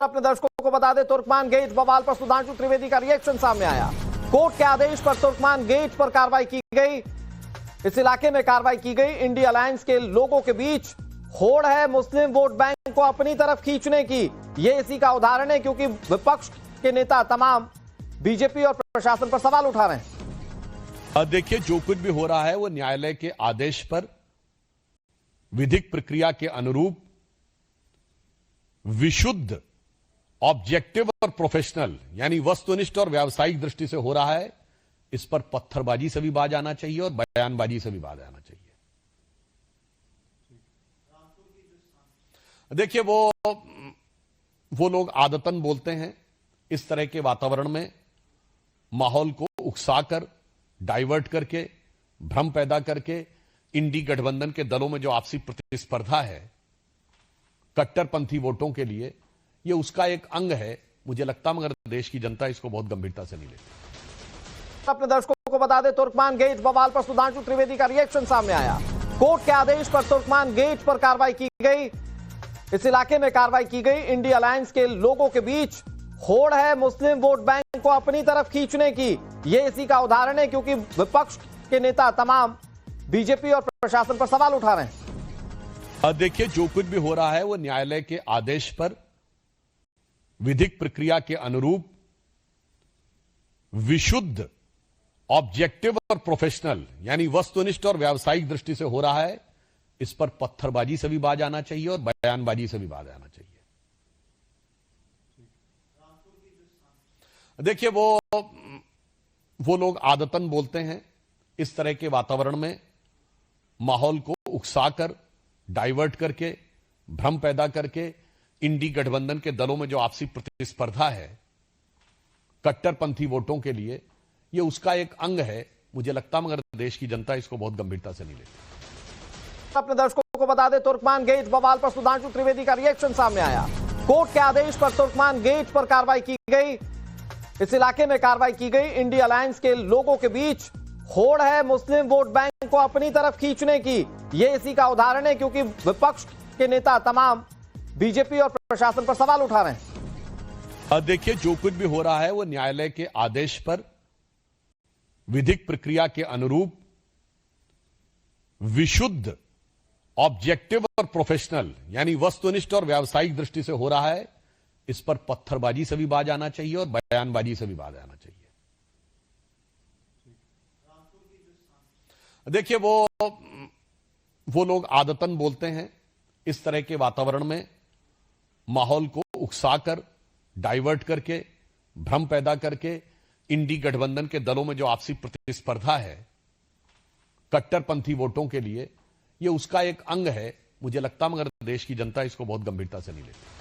अपने दर्शकों को बता दें, तुर्कमान गेट बवाल पर सुधांशु त्रिवेदी का रिएक्शन सामने आया। कोर्ट के आदेश पर तुर्कमान गेट पर कार्रवाई की गई। इस इलाके में कार्रवाई की गई। इंडी अलायंस के लोगों के बीच होड़ है मुस्लिम वोट बैंक को अपनी तरफ खींचने की। ये इसी का उदाहरण है, क्योंकि विपक्ष के नेता तमाम बीजेपी और प्रशासन पर सवाल उठा रहे हैं। देखिए, जो कुछ भी हो रहा है वो न्यायालय के आदेश पर विधिक प्रक्रिया के अनुरूप विशुद्ध, ऑब्जेक्टिव और प्रोफेशनल यानी वस्तुनिष्ठ और व्यावसायिक दृष्टि से हो रहा है। इस पर पत्थरबाजी से भी बाज आना चाहिए और बयानबाजी से भी बाज आना चाहिए। देखिए, वो लोग आदतन बोलते हैं इस तरह के वातावरण में माहौल को उकसाकर, डाइवर्ट करके, भ्रम पैदा करके इंडी गठबंधन के दलों में जो आपसी प्रतिस्पर्धा है कट्टरपंथी वोटों के लिए, ये उसका एक अंग है। मुझे लगता है मगर देश की जनता इसको बहुत गंभीरता से नहीं लेती। अपने दर्शकों को बता दें, तुर्कमान गेट बवाल पर सुधांशु त्रिवेदी का रिएक्शन सामने आया। कोर्ट के आदेश पर तुर्कमान गेट पर कार्रवाई की गई। इस इलाके में कार्रवाई की गई। इंडी अलायंस के लोगों के बीच होड़ है मुस्लिम वोट बैंक को अपनी तरफ खींचने की। ये इसी का उदाहरण है, क्योंकि विपक्ष के नेता तमाम बीजेपी और प्रशासन पर सवाल उठा रहे हैं। देखिए, जो कुछ भी हो रहा है वो न्यायालय के आदेश पर विधिक प्रक्रिया के अनुरूप विशुद्ध, ऑब्जेक्टिव और प्रोफेशनल यानी वस्तुनिष्ठ और व्यावसायिक दृष्टि से हो रहा है। इस पर पत्थरबाजी से भी बाज आना चाहिए और बयानबाजी से भी बाज आना चाहिए। देखिए, वो लोग आदतन बोलते हैं इस तरह के वातावरण में माहौल को उकसाकर, डाइवर्ट करके, भ्रम पैदा करके इंडी गठबंधन के दलों में जो आपसी प्रतिस्पर्धा है कट्टरपंथी वोटों के लिए, ये उसका एक अंग है। मुझे लगता है मगर देश की जनता इसको बहुत गंभीरता से नहीं लेती। अपने दर्शकों को बता दें, तुर्कमान गेट बवाल पर सुधांशु त्रिवेदी का रिएक्शन सामने आया। कोर्ट के आदेश पर तुर्कमान गेट पर कार्रवाई की गई। इस इलाके में कार्रवाई की गई। इंडी अलायंस के लोगों के बीच होड़ है मुस्लिम वोट बैंक को अपनी तरफ खींचने की। ये इसी का उदाहरण है, क्योंकि विपक्ष के नेता तमाम बीजेपी और प्रशासन पर सवाल उठा रहे हैं। देखिए, जो कुछ भी हो रहा है वो न्यायालय के आदेश पर विधिक प्रक्रिया के अनुरूप विशुद्ध, ऑब्जेक्टिव और प्रोफेशनल यानी वस्तुनिष्ठ और व्यावसायिक दृष्टि से हो रहा है। इस पर पत्थरबाजी से भी बाज आना चाहिए और बयानबाजी से भी बाज आना चाहिए। देखिए, वो लोग आदतन बोलते हैं इस तरह के वातावरण में माहौल को उकसाकर, डाइवर्ट करके, भ्रम पैदा करके इंडी गठबंधन के दलों में जो आपसी प्रतिस्पर्धा है कट्टरपंथी वोटों के लिए, ये उसका एक अंग है। मुझे लगता है मगर देश की जनता इसको बहुत गंभीरता से नहीं लेती।